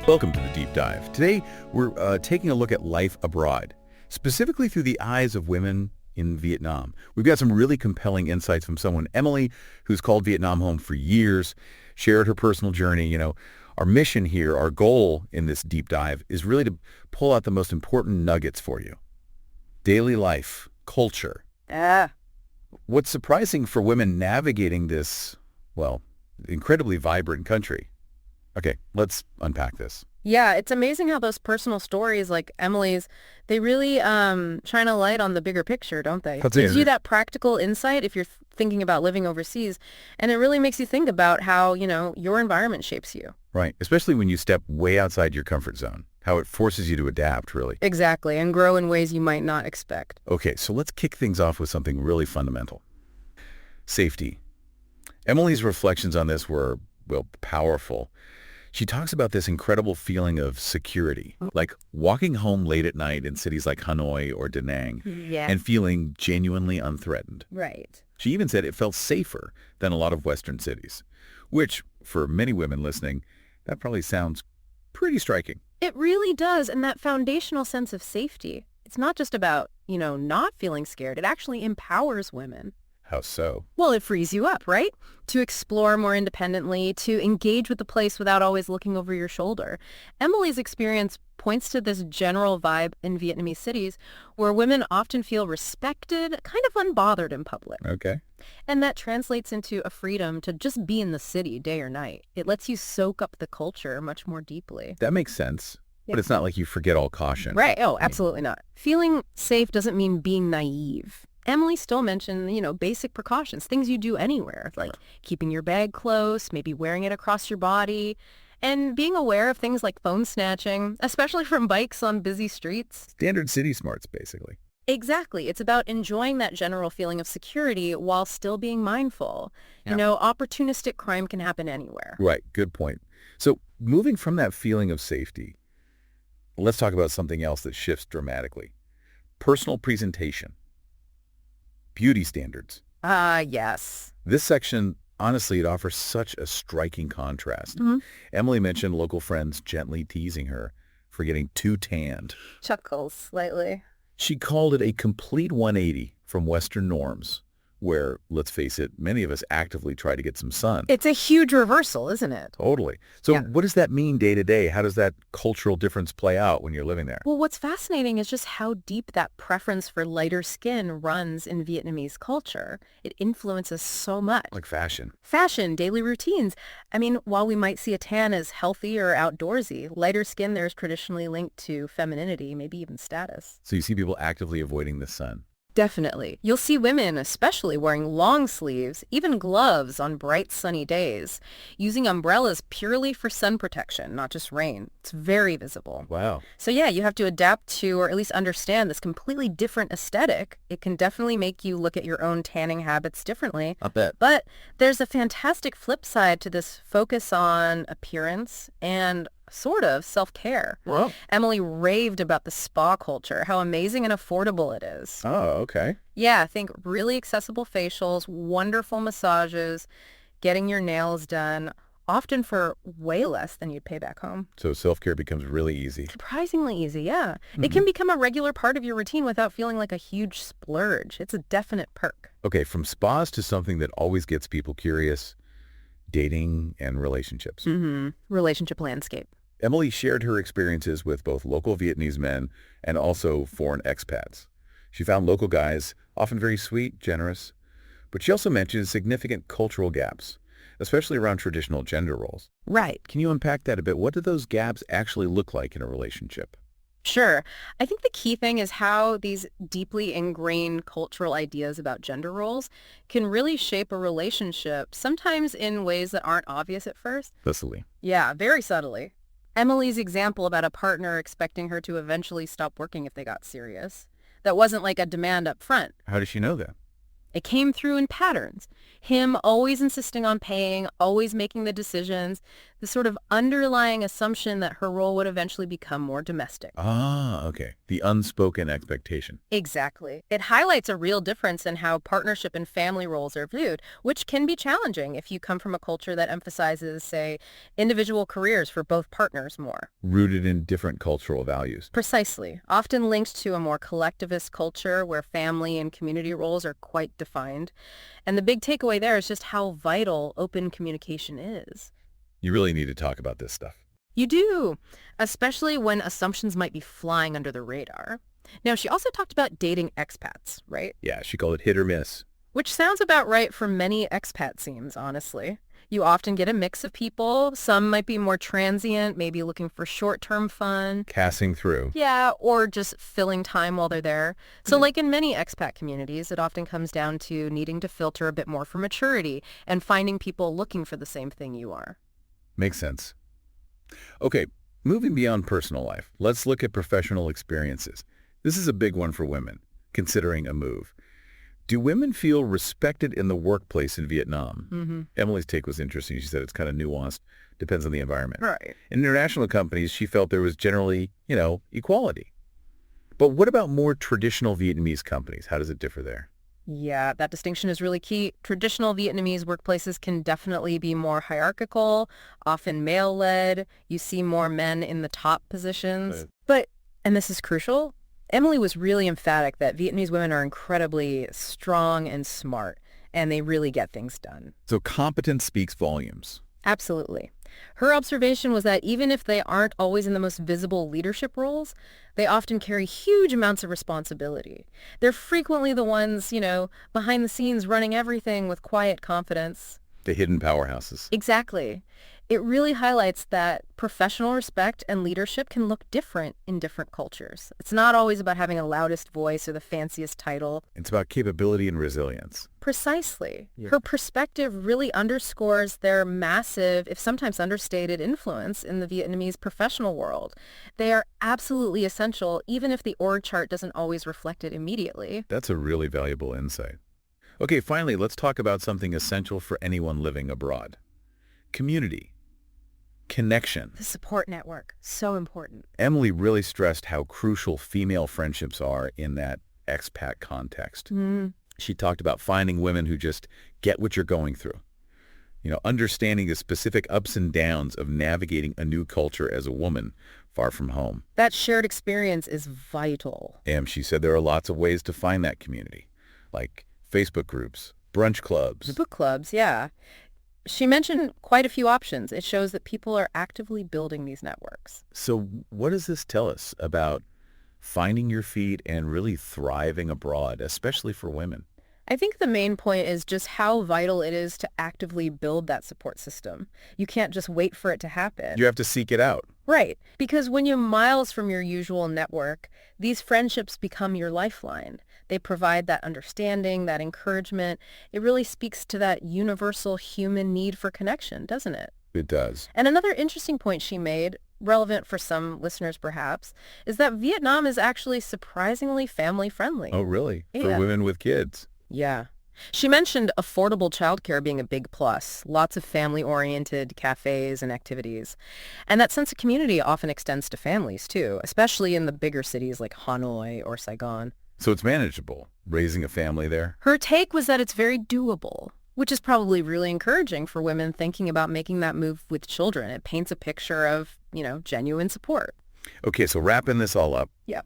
Welcome to the Deep Dive. Today, we're taking a look at life abroad, specifically through the eyes of women in Vietnam. We've got some really compelling insights from someone, Emily, who's called Vietnam home for years, shared her personal journey. Our mission here, our goal in this deep dive is really to pull out the most important nuggets for you. Daily life, culture. What's surprising for women navigating this, incredibly vibrant country? Okay, let's unpack this. Yeah, it's amazing how those personal stories like Emily's, they really shine a light on the bigger picture, don't they? That's Gives it. you that practical insight if you're thinking about living overseas, and it really makes you think about how, your environment shapes you. Right, especially when you step way outside your comfort zone, how it forces you to adapt, really. Exactly, and grow in ways you might not expect. Okay, so let's kick things off with something really fundamental. Safety. Emily's reflections on this were, powerful. She talks about this incredible feeling of security, like walking home late at night in cities like Hanoi or Da Nang and feeling genuinely unthreatened. Right. She even said it felt safer than a lot of Western cities, which, for many women listening, that probably sounds pretty striking. It really does, and that foundational sense of safety. It's not just about, not feeling scared. It actually empowers women. How so? Well, it frees you up, right? To explore more independently, to engage with the place without always looking over your shoulder. Emily's experience points to this general vibe in Vietnamese cities where women often feel respected, kind of unbothered in public. Okay. And that translates into a freedom to just be in the city day or night. It lets you soak up the culture much more deeply. That makes sense. But it's not like you forget all caution. Right. Oh, absolutely not. Feeling safe doesn't mean being naive. Emily still mentioned, basic precautions, things you do anywhere, like keeping your bag close, maybe wearing it across your body, and being aware of things like phone snatching, especially from bikes on busy streets. Standard city smarts, basically. Exactly. It's about enjoying that general feeling of security while still being mindful. Yeah. Opportunistic crime can happen anywhere. Right. Good point. So moving from that feeling of safety, let's talk about something else that shifts dramatically. Personal presentation. Beauty standards. Yes. This section, honestly, it offers such a striking contrast. Emily mentioned local friends gently teasing her for getting too tanned. Chuckles slightly. She called it a complete 180 from Western norms, where, let's face it, many of us actively try to get some sun. It's a huge reversal, isn't it? Totally. So Yeah. what does that mean day to day? How does that cultural difference play out when you're living there? Well, what's fascinating is just how deep that preference for lighter skin runs in Vietnamese culture. It influences so much. Like fashion. Fashion, daily routines. I mean, while we might see a tan as healthy or outdoorsy, lighter skin there is traditionally linked to femininity, maybe even status. So you see people actively avoiding the sun. Definitely. You'll see women especially wearing long sleeves, even gloves on bright sunny days, using umbrellas purely for sun protection, not just rain. It's very visible. Wow. So yeah, you have to adapt to, or at least understand, this completely different aesthetic. It can definitely make you look at your own tanning habits differently. I bet. But there's a fantastic flip side to this focus on appearance and sort of self-care. Well. Emily raved about the spa culture, how amazing and affordable it is. Oh, okay. Yeah, think really accessible facials, wonderful massages, getting your nails done, often for way less than you'd pay back home. So self-care becomes really easy. Surprisingly easy, yeah. It can become a regular part of your routine without feeling like a huge splurge. It's a definite perk. Okay, from spas to something that always gets people curious, dating and relationships. Relationship landscape. Emily shared her experiences with both local Vietnamese men and also foreign expats. She found local guys often very sweet, generous, but she also mentioned significant cultural gaps, especially around traditional gender roles. Right. Can you unpack that a bit? What do those gaps actually look like in a relationship? Sure. I think the key thing is how these deeply ingrained cultural ideas about gender roles can really shape a relationship, sometimes in ways that aren't obvious at first. Thusly. Yeah, very subtly. Emily's example about a partner expecting her to eventually stop working if they got serious. That wasn't like a demand up front. How does she know that? It came through in patterns. Him always insisting on paying, always making the decisions. the sort of underlying assumption that her role would eventually become more domestic. Ah, okay. The unspoken expectation. Exactly. It highlights a real difference in how partnership and family roles are viewed, which can be challenging if you come from a culture that emphasizes, say, individual careers for both partners more. Rooted in different cultural values. Precisely. Often linked to a more collectivist culture where family and community roles are quite defined. And the big takeaway there is just how vital open communication is. You really need to talk about this stuff. You do, especially when assumptions might be flying under the radar. Now, she also talked about dating expats, right? Yeah, she called it hit or miss. Which sounds about right for many expat scenes, honestly. You often get a mix of people. Some might be more transient, maybe looking for short-term fun. Passing through. Yeah, or just filling time while they're there. So like in many expat communities, it often comes down to needing to filter a bit more for maturity and finding people looking for the same thing you are. Makes sense. Okay, moving beyond personal life, let's look at professional experiences. This is a big one for women, considering a move. Do women feel respected in the workplace in Vietnam? Emily's take was interesting. She said it's kind of nuanced, depends on the environment. Right. In international companies, she felt there was generally, equality. But what about more traditional Vietnamese companies? How does it differ there? Yeah, that distinction is really key. Traditional Vietnamese workplaces can definitely be more hierarchical, often male-led. You see more men in the top positions. Right. But, and this is crucial, Emily was really emphatic that Vietnamese women are incredibly strong and smart, and they really get things done. So competence speaks volumes. Absolutely. Her observation was that even if they aren't always in the most visible leadership roles, they often carry huge amounts of responsibility. They're frequently the ones, behind the scenes running everything with quiet confidence. The hidden powerhouses. Exactly. It really highlights that professional respect and leadership can look different in different cultures. It's not always about having a loudest voice or the fanciest title. It's about capability and resilience. Precisely. Yeah. Her perspective really underscores their massive, if sometimes understated, influence in the Vietnamese professional world. They are absolutely essential, even if the org chart doesn't always reflect it immediately. That's a really valuable insight. Okay, finally, let's talk about something essential for anyone living abroad. Community. Connection. The support network, so important. Emily really stressed how crucial female friendships are in that expat context. She talked about finding women who just get what you're going through. Understanding the specific ups and downs of navigating a new culture as a woman far from home. That shared experience is vital. And she said there are lots of ways to find that community, like Facebook groups, brunch clubs. Book clubs, yeah. She mentioned quite a few options. It shows that people are actively building these networks. So what does this tell us about finding your feet and really thriving abroad, especially for women? I think the main point is just how vital it is to actively build that support system. You can't just wait for it to happen. You have to seek it out. Right, because when you're miles from your usual network, these friendships become your lifeline. They provide that understanding, that encouragement. It really speaks to that universal human need for connection, doesn't it? It does. And another interesting point she made, relevant for some listeners perhaps, is that Vietnam is actually surprisingly family-friendly. Oh, really? Yeah. For women with kids? Yeah. She mentioned affordable childcare being a big plus, lots of family-oriented cafes and activities. And that sense of community often extends to families, too, especially in the bigger cities like Hanoi or Saigon. So it's manageable, raising a family there? Her take was that it's very doable, which is probably really encouraging for women thinking about making that move with children. It paints a picture of, genuine support. Okay, so wrapping this all up. Yep.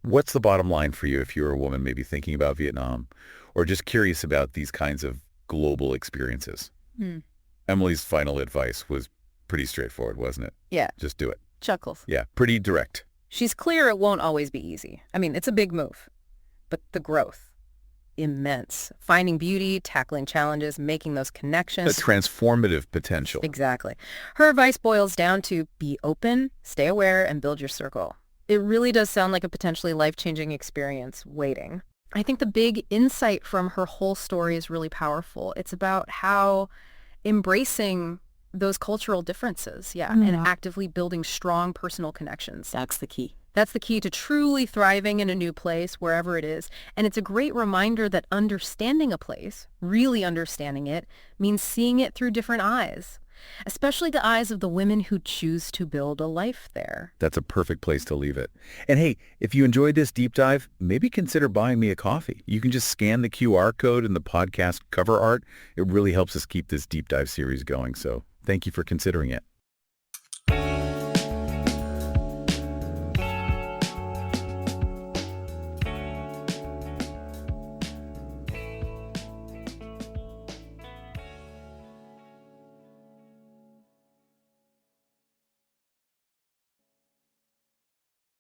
What's the bottom line for you if you're a woman maybe thinking about Vietnam or just curious about these kinds of global experiences? Emily's final advice was pretty straightforward, wasn't it? Yeah. Just do it. Chuckles. Yeah, pretty direct. She's clear it won't always be easy. I mean, it's a big move. But the growth, immense. Finding beauty, tackling challenges, making those connections. The transformative potential. Exactly. Her advice boils down to be open, stay aware, and build your circle. It really does sound like a potentially life-changing experience waiting. I think the big insight from her whole story is really powerful. It's about how embracing those cultural differences, and actively building strong personal connections. That's the key. That's the key to truly thriving in a new place, wherever it is. And it's a great reminder that understanding a place, really understanding it, means seeing it through different eyes. especially the eyes of the women who choose to build a life there. That's a perfect place to leave it. And hey, if you enjoyed this deep dive, maybe consider buying me a coffee. You can just scan the QR code in the podcast cover art. It really helps us keep this deep dive series going. So thank you for considering it.